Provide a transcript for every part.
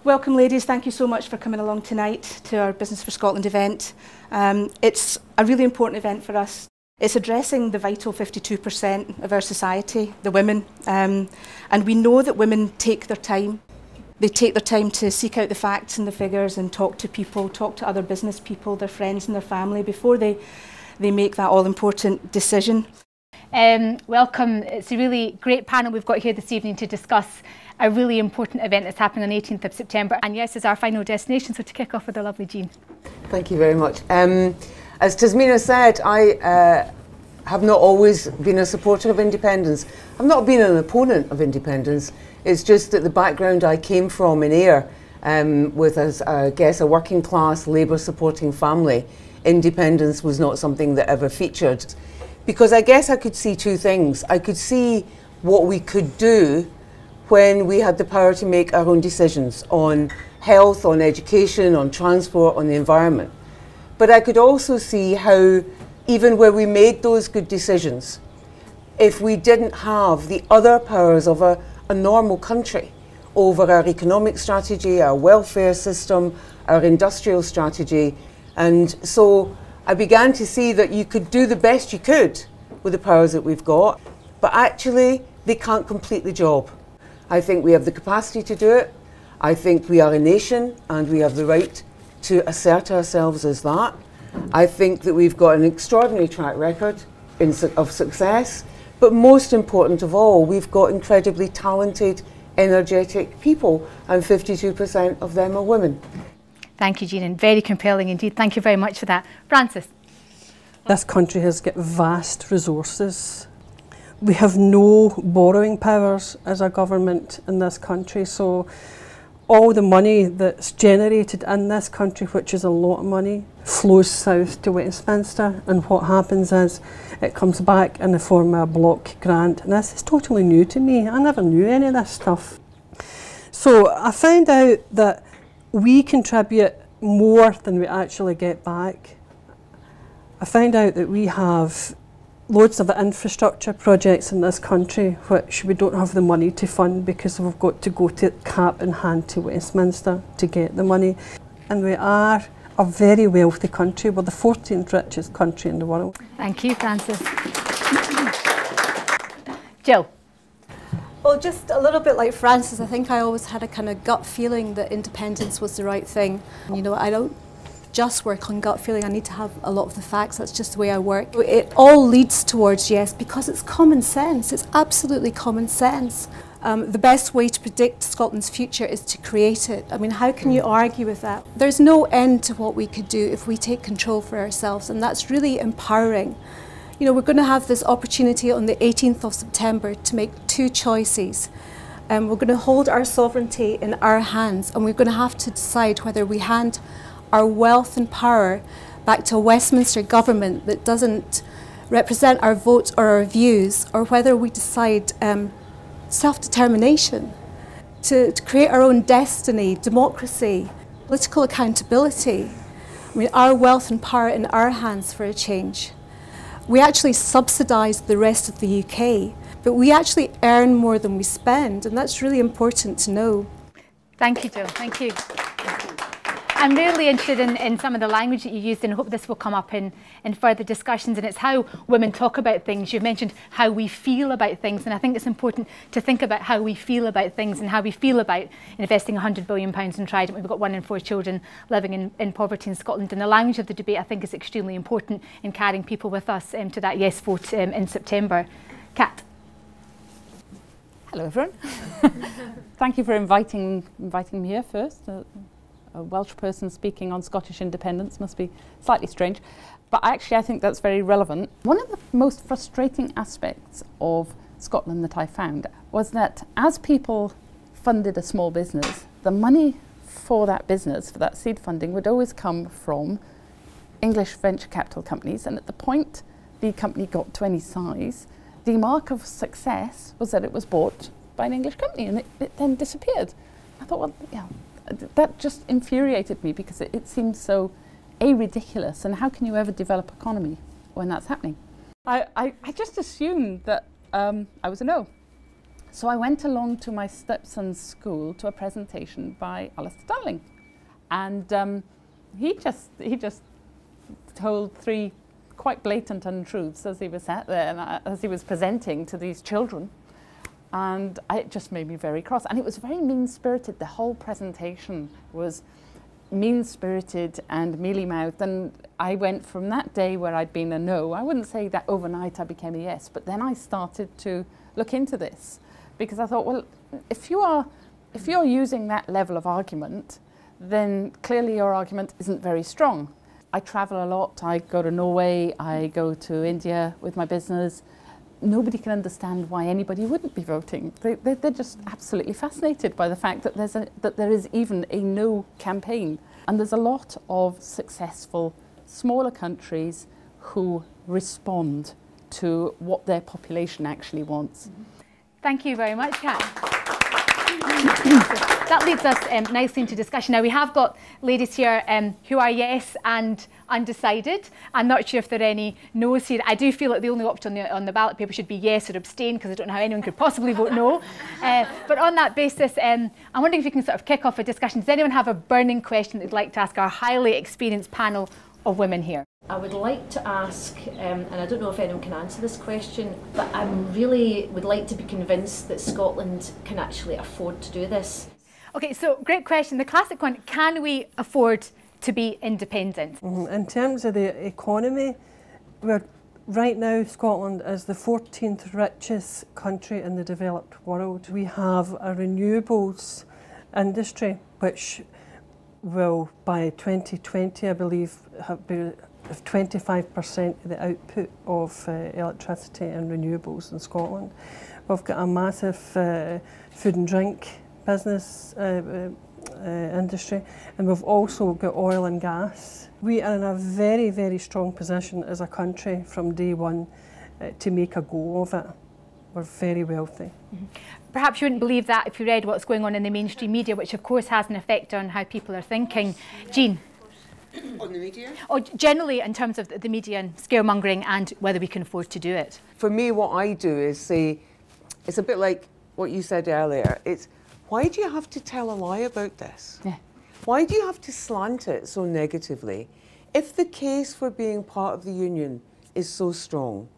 Welcome ladies, thank you so much for coming along tonight to our Business for Scotland event. It's a really important event for us. It's addressing the vital 52% of our society, the women, and we know that women take their time. They take their time to seek out the facts and the figures and talk to people, talk to other business people, their friends and their family before they make that all-important decision. Welcome. It's a really great panel we've got here this evening to discuss a really important event that's happening on the 18th of September. And yes, it's our final destination, so to kick off with the lovely Jeane. Thank you very much. As Tasmina said, I have not always been a supporter of independence. I've not been an opponent of independence. It's just that the background I came from in Ayr, with, as I guess, a working class Labour supporting family, independence was not something that ever featured. Because I guess I could see two things. I could see what we could do when we had the power to make our own decisions on health, on education, on transport, on the environment. But I could also see how, even where we made those good decisions, if we didn't have the other powers of a normal country over our economic strategy, our welfare system, our industrial strategy. And so I began to see that you could do the best you could with the powers that we've got, but actually they can't complete the job. I think we have the capacity to do it. I think we are a nation and we have the right to assert ourselves as that. I think that we've got an extraordinary track record of success, but most important of all, we've got incredibly talented, energetic people, and 52% of them are women. Thank you, Jeane, and very compelling indeed. Thank you very much for that. Frances. This country has got vast resources. We have no borrowing powers as a government in this country, so all the money that's generated in this country, which is a lot of money, flows south to Westminster, and what happens is it comes back in the form of a block grant, and this is totally new to me. I never knew any of this stuff. So I found out that we contribute more than we actually get back. I found out that we have loads of infrastructure projects in this country which we don't have the money to fund because we've got to go to cap in hand to Westminster to get the money. And we are a very wealthy country. We're the 14th richest country in the world. Thank you, Frances. Jill. Well, just a little bit like Frances, I think I always had a kind of gut feeling that independence was the right thing. You know, I don't just work on gut feeling. I need to have a lot of the facts. That's just the way I work. It all leads towards yes because it's common sense. It's absolutely common sense. The best way to predict Scotland's future is to create it. I mean, how can you argue with that? There's no end to what we could do if we take control for ourselves, and that's really empowering. You know, we're going to have this opportunity on the 18th of September to make two choices. We're going to hold our sovereignty in our hands, and we're going to have to decide whether we hand our wealth and power back to a Westminster government that doesn't represent our votes or our views, or whether we decide self-determination to create our own destiny, democracy, political accountability. I mean, our wealth and power in our hands for a change. We actually subsidise the rest of the UK, but we actually earn more than we spend, and that's really important to know. Thank you, Jill. Thank you. I'm really interested in some of the language that you used, and I hope this will come up in further discussions, and it's how women talk about things. You've mentioned how we feel about things, and I think it's important to think about how we feel about things and how we feel about investing £100 billion in Trident. We've got 1 in 4 children living in poverty in Scotland, and the language of the debate I think is extremely important in carrying people with us to that yes vote in September. Kat. Hello everyone. Thank you for inviting me here first. A Welsh person speaking on Scottish independence must be slightly strange, but actually I think that's very relevant. One of the most frustrating aspects of Scotland that I found was that as people funded a small business, the money for that business, for that seed funding, would always come from English venture capital companies, and at the point the company got to any size, the mark of success was that it was bought by an English company, and it then disappeared. I thought, well, yeah, that just infuriated me because it seems so ridiculous, and how can you ever develop economy when that's happening? I just assumed that I was a no. So I went along to my stepson's school to a presentation by Alistair Darling, and he just told 3 quite blatant untruths as he was sat there and as he was presenting to these children, and it just made me very cross. And it was very mean-spirited. The whole presentation was mean-spirited and mealy-mouthed, and I went from that day where I'd been a no. I wouldn't say that overnight I became a yes, but then I started to look into this, because I thought, well, if you're using that level of argument, then clearly your argument isn't very strong. I travel a lot. I go to Norway, I go to India with my business. Nobody can understand why anybody wouldn't be voting. They're just absolutely fascinated by the fact that there is even a no campaign. And there's a lot of successful smaller countries who respond to what their population actually wants. Thank you very much, Kat. That leads us nicely into discussion. Now, we have got ladies here who are yes and undecided. I'm not sure if there are any no's here. I do feel that the only option on the ballot paper should be yes or abstain, because I don't know how anyone could possibly vote no. But on that basis, I'm wondering if you can sort of kick off a discussion. Does anyone have a burning question they'd like to ask our highly experienced panel of women here? I would like to ask, and I don't know if anyone can answer this question, but I really would like to be convinced that Scotland can actually afford to do this. Okay, so great question. The classic one, can we afford to be independent? In terms of the economy, right now Scotland is the 14th richest country in the developed world. We have a renewables industry which will, by 2020, I believe, be 25% of the output of electricity and renewables in Scotland. We've got a massive food and drink business industry, and we've also got oil and gas. We are in a very, very strong position as a country from day one to make a go of it. We're very wealthy. Perhaps you wouldn't believe that if you read what's going on in the mainstream media, which of course has an effect on how people are thinking. Jeane? On the media? Or generally in terms of the media and scaremongering and whether we can afford to do it. For me, what I do is say, it's a bit like what you said earlier. It's, why do you have to tell a lie about this? Yeah. Why do you have to slant it so negatively? If the case for being part of the union is so strong,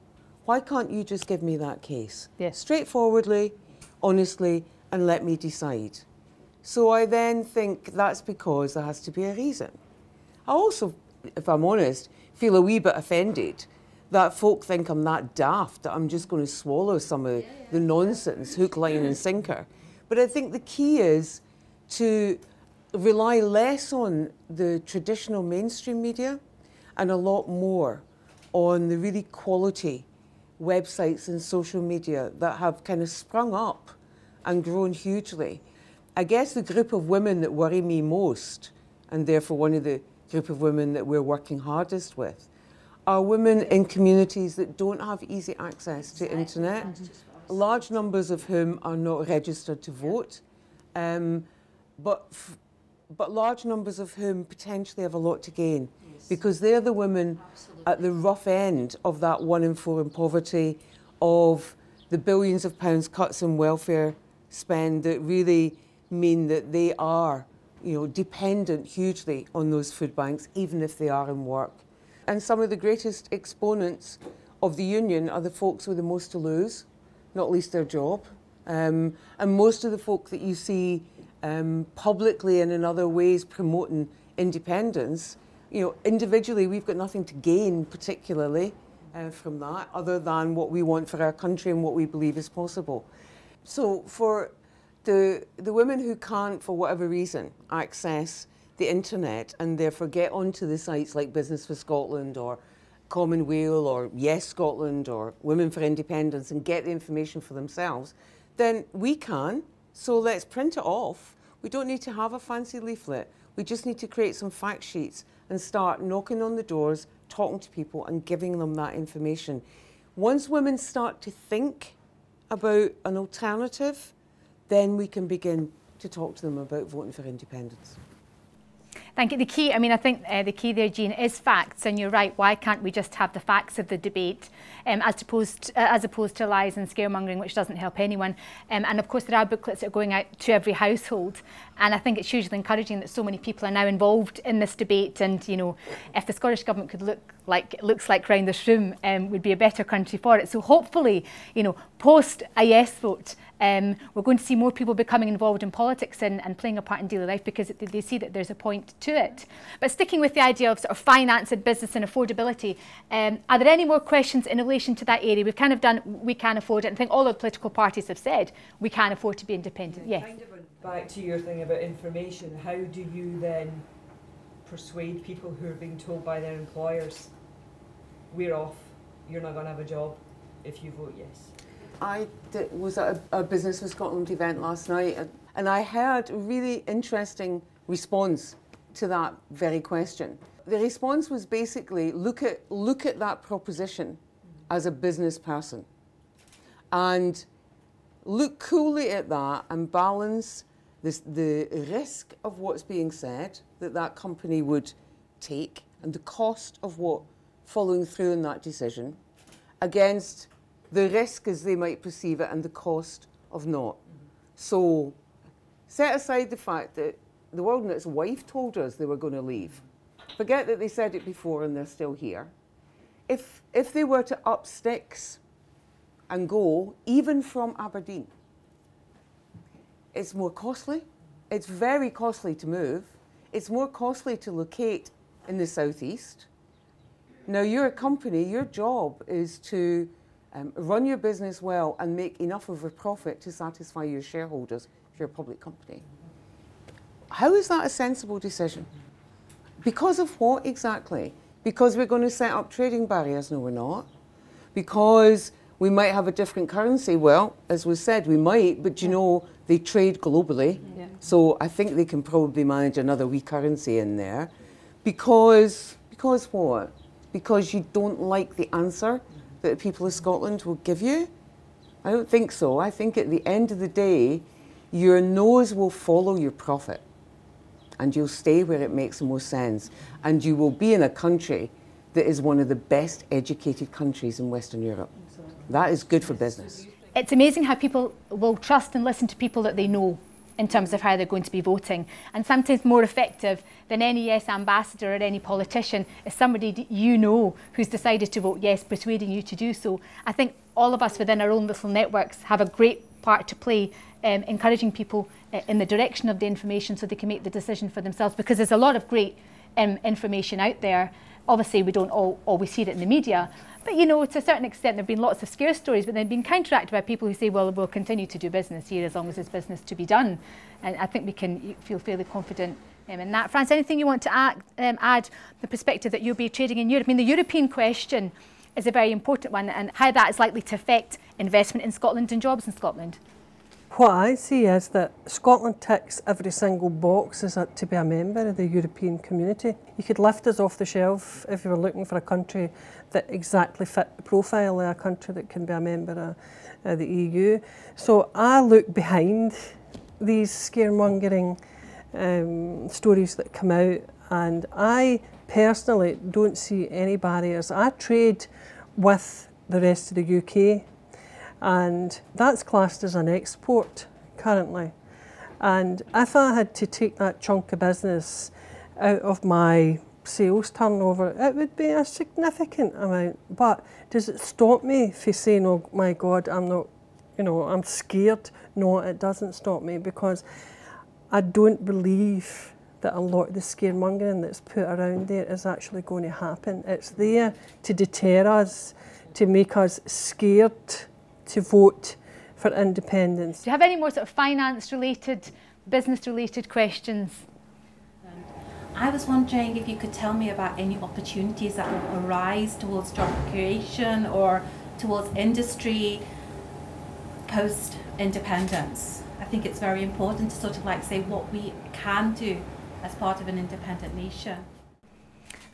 why can't you just give me that case? Yes. Straightforwardly, honestly, and let me decide. So I then think that's because there has to be a reason. I also, if I'm honest, feel a wee bit offended that folk think I'm that daft, that I'm just going to swallow some of the nonsense, hook, line and sinker. But I think the key is to rely less on the traditional mainstream media and a lot more on the really quality websites and social media that have kind of sprung up and grown hugely. I guess the group of women that worry me most, and therefore one of the group of women that we're working hardest with, are women in communities that don't have easy access to internet, large numbers of whom are not registered to vote, but large numbers of whom potentially have a lot to gain, because they're the women at the rough end of that 1 in 4 in poverty, of the billions of pounds cuts in welfare spend that really mean that they are, dependent hugely on those food banks, even if they are in work. And some of the greatest exponents of the union are the folks with the most to lose, not least their job. And most of the folk that you see publicly and in other ways promoting independence, individually we've got nothing to gain particularly from that, other than what we want for our country and what we believe is possible. So for the women who can't, for whatever reason, access the internet and therefore get onto the sites like Business for Scotland or Commonweal or Yes Scotland or Women for Independence and get the information for themselves, then we can. So let's print it off. We don't need to have a fancy leaflet. We just need to create some fact sheets and start knocking on the doors, talking to people and giving them that information. Once women start to think about an alternative, then we can begin to talk to them about voting for independence. Thank you. The key, I mean, I think the key there, Jeane, is facts, and you're right. Why can't we just have the facts of the debate, as opposed to lies and scaremongering, which doesn't help anyone? And of course, there are booklets that are going out to every household, and I think it's hugely encouraging that so many people are now involved in this debate. And you know, if the Scottish Government could look like it looks like around this room, would be a better country for it. So hopefully, you know, post a yes vote, we're going to see more people becoming involved in politics and playing a part in daily life, because they see that there's a point to it. But sticking with the idea of sort of finance and business and affordability, are there any more questions in relation to that area? We've kind of done, we can afford it, and I think all of the political parties have said we can afford to be independent. Yeah, yes. kind of back to your thing about information, how do you then persuade people who are being told by their employers, we're off, you're not going to have a job if you vote yes? I was at a Business for Scotland event last night, and I heard a really interesting response to that very question. The response was basically, look at that proposition as a business person, and look coolly at that and balance the risk of what's being said that company would take and the cost of what following through on that decision against the risk as they might perceive it and the cost of not. So set aside the fact that the world and its wife told us they were going to leave. Forget that they said it before and they're still here. If they were to up sticks and go, even from Aberdeen, it's more costly. It's very costly to move. It's more costly to locate in the southeast. Now, you're a company, your job is to run your business well and make enough of a profit to satisfy your shareholders if you're a public company. How is that a sensible decision? Because of what exactly? Because we're going to set up trading barriers? No, we're not. Because we might have a different currency? Well, as was said, we might, but you know, they trade globally. Yeah. So I think they can probably manage another wee currency in there. Because what? Because you don't like the answer that the people of Scotland will give you? I don't think so. I think at the end of the day, your nose will follow your profit, and you'll stay where it makes the most sense, and you will be in a country that is one of the best educated countries in Western Europe. That is good for business. It's amazing how people will trust and listen to people that they know in terms of how they're going to be voting. And sometimes more effective than any yes ambassador or any politician is somebody you know who's decided to vote yes, persuading you to do so. I think all of us within our own little networks have a great part to play, encouraging people in the direction of the information so they can make the decision for themselves, because there's a lot of great information out there. Obviously, we don't always see it in the media, but you know, to a certain extent, there have been lots of scare stories, but they've been counteracted by people who say, well, we'll continue to do business here as long as there's business to be done. And I think we can feel fairly confident in that. France, anything you want to add the perspective that you'll be trading in Europe? I mean, the European question is a very important one, and how that is likely to affect investment in Scotland and jobs in Scotland. What I see is that Scotland ticks every single box as to be a member of the European community. You could lift us off the shelf if you were looking for a country that exactly fit the profile of a country that can be a member of the EU. So I look behind these scaremongering stories that come out, and I personally don't see any barriers. I trade with the rest of the UK, and that's classed as an export currently. And if I had to take that chunk of business out of my sales turnover, it would be a significant amount. But does it stop me from saying, oh my God, I'm not, you know, I'm scared? No, it doesn't stop me, because I don't believe that a lot of the scaremongering that's put around there is actually going to happen. It's there to deter us, to make us scared to vote for independence. Do you have any more sort of finance-related, business-related questions? I was wondering if you could tell me about any opportunities that will arise towards job creation or towards industry post-independence. I think it's very important to sort of like say what we can do as part of an independent nation.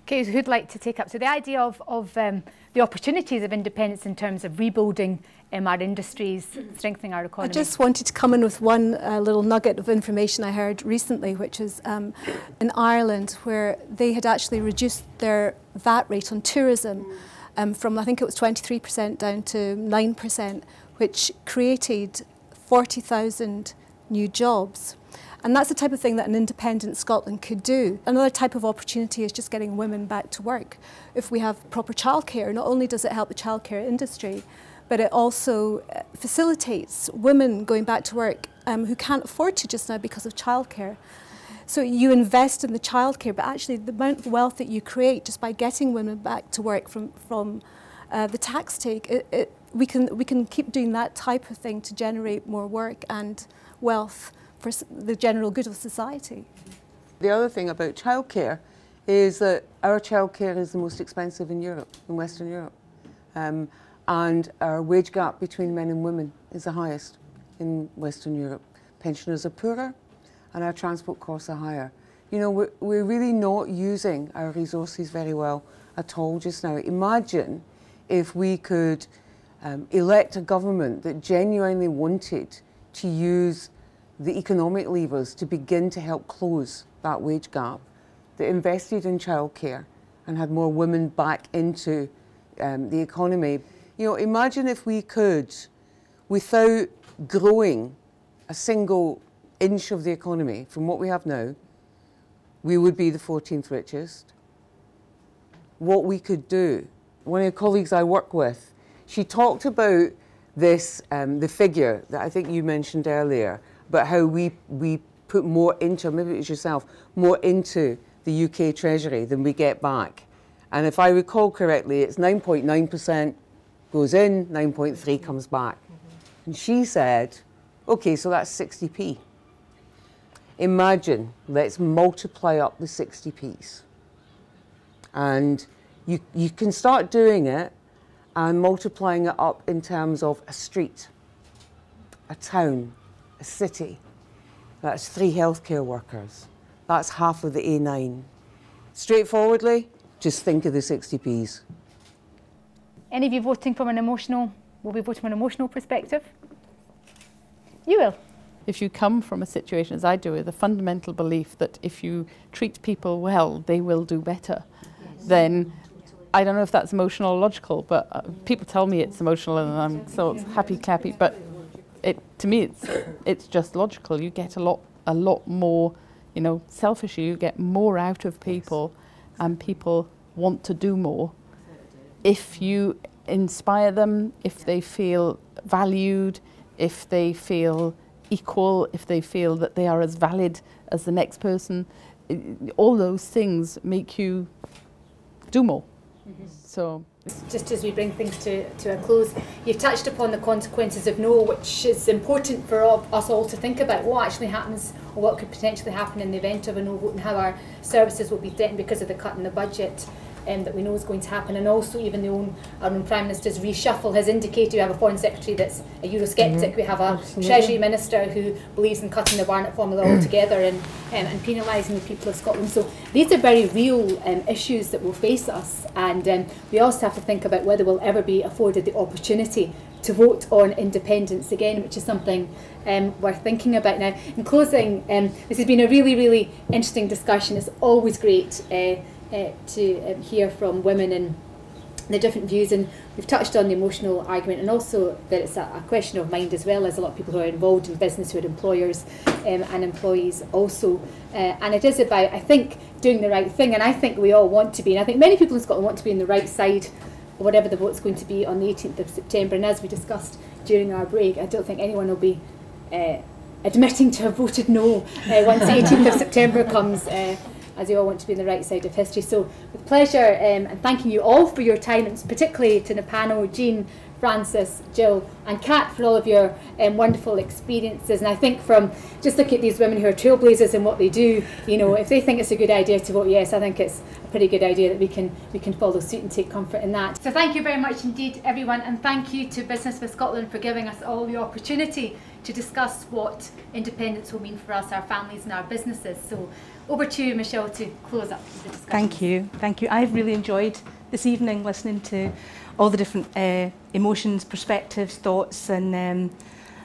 Okay, so who'd like to take up? So the idea of the opportunities of independence in terms of rebuilding our industries, strengthening our economy. I just wanted to come in with one little nugget of information I heard recently, which is in Ireland, where they had actually reduced their VAT rate on tourism from, I think it was 23% down to 9%, which created 40,000 new jobs. And that's the type of thing that an independent Scotland could do. Another type of opportunity is just getting women back to work. If we have proper childcare, not only does it help the childcare industry, but it also facilitates women going back to work who can't afford to just now because of childcare. So you invest in the childcare, but actually the amount of wealth that you create just by getting women back to work from the tax take, we can keep doing that type of thing to generate more work and wealth for the general good of society. The other thing about childcare is that our childcare is the most expensive in Europe, in Western Europe. And our wage gap between men and women is the highest in Western Europe. Pensioners are poorer and our transport costs are higher. You know, we're really not using our resources very well at all just now. Imagine if we could elect a government that genuinely wanted to use the economic levers to begin to help close that wage gap, that invested in childcare and had more women back into the economy. You know, imagine if we could, without growing a single inch of the economy from what we have now, we would be the 14th richest. What we could do. One of the colleagues I work with, she talked about this, the figure that I think you mentioned earlier, about how we put more into, maybe it was yourself, more into the UK Treasury than we get back. And if I recall correctly, it's 9.9% goes in, 9.3 comes back. And she said, okay, so that's 60p. Imagine, let's multiply up the 60p's. And you can start doing it and multiplying it up in terms of a street, a town, a city. That's 3 healthcare workers. That's half of the A9. Straightforwardly, just think of the 60p's. Any of you voting from an emotional, will be voting from an emotional perspective? You will. If you come from a situation, as I do, with a fundamental belief that if you treat people well, they will do better, then I don't know if that's emotional or logical, but people tell me it's emotional and I'm so happy clappy, but to me it's just logical. You get a lot more, you know, selfish. You get more out of people, and people want to do more. If you inspire them, if they feel valued, if they feel equal, if they feel that they are as valid as the next person, all those things make you do more. Mm-hmm. So, just as we bring things to a close, you've touched upon the consequences of no, which is important for us all to think about. What actually happens, or what could potentially happen in the event of a no vote, and how our services will be threatened because of the cut in the budget that we know is going to happen. And also even our own Prime Minister's reshuffle has indicated we have a Foreign Secretary that's a Eurosceptic, we have a Treasury Minister who believes in cutting the Barnett formula altogether and penalising the people of Scotland. So these are very real issues that will face us, and we also have to think about whether we'll ever be afforded the opportunity to vote on independence again, which is something we're thinking about now. In closing, this has been a really, really interesting discussion. It's always great to hear from women and the different views, and we've touched on the emotional argument, and also that it's a question of mind as well, as a lot of people who are involved in business, who are employers and employees also, and it is about, I think, doing the right thing, and I think we all want to be, and I think many people in Scotland want to be on the right side of whatever the vote's going to be on the 18th of September, and as we discussed during our break, I don't think anyone will be admitting to have voted no once the 18th of September comes, as you all want to be on the right side of history. So with pleasure, and thanking you all for your time, and particularly to the panel, Jeane Frances, Jill and Kat for all of your wonderful experiences. And I think from just looking at these women who are trailblazers in what they do, you know, if they think it's a good idea to vote yes, I think it's a pretty good idea that we can follow suit and take comfort in that. So thank you very much indeed, everyone, and thank you to Business for Scotland for giving us all the opportunity to discuss what independence will mean for us, our families and our businesses. So over to you, Michelle, to close up the discussion. Thank you, thank you. I've really enjoyed this evening listening to all the different emotions, perspectives, thoughts and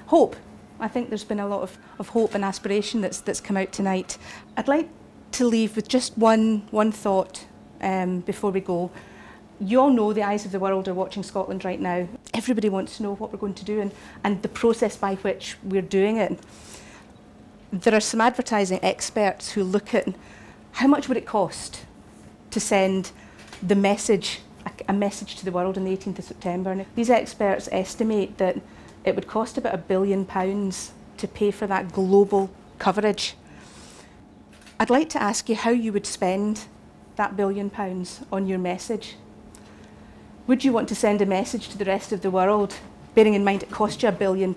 hope. I think there's been a lot of hope and aspiration that's come out tonight. I'd like to leave with just one thought before we go. You all know the eyes of the world are watching Scotland right now. Everybody wants to know what we're going to do and the process by which we're doing it. There are some advertising experts who look at how much would it cost to send the message, a message to the world on the 18th of September. And these experts estimate that it would cost about £1 billion to pay for that global coverage. I'd like to ask you how you would spend that £1 billion on your message. Would you want to send a message to the rest of the world, bearing in mind it cost you £1 billion,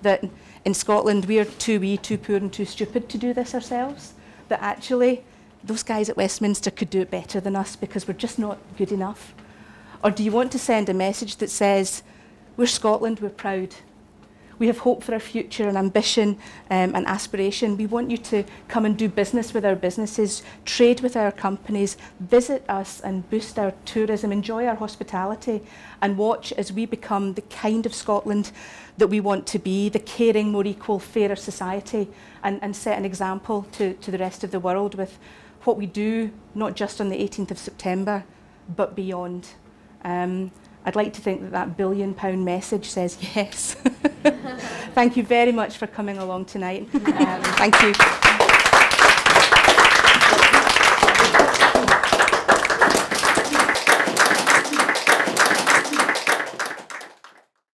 that in Scotland we're too wee, too poor and too stupid to do this ourselves? That actually those guys at Westminster could do it better than us because we're just not good enough? Or do you want to send a message that says, we're Scotland, we're proud, we have hope for our future and ambition and aspiration. We want you to come and do business with our businesses, trade with our companies, visit us and boost our tourism, enjoy our hospitality and watch as we become the kind of Scotland that we want to be, the caring, more equal, fairer society and set an example to the rest of the world with what we do, not just on the 18th of September, but beyond. I'd like to think that that £1 billion message says yes. Thank you very much for coming along tonight. Thank you.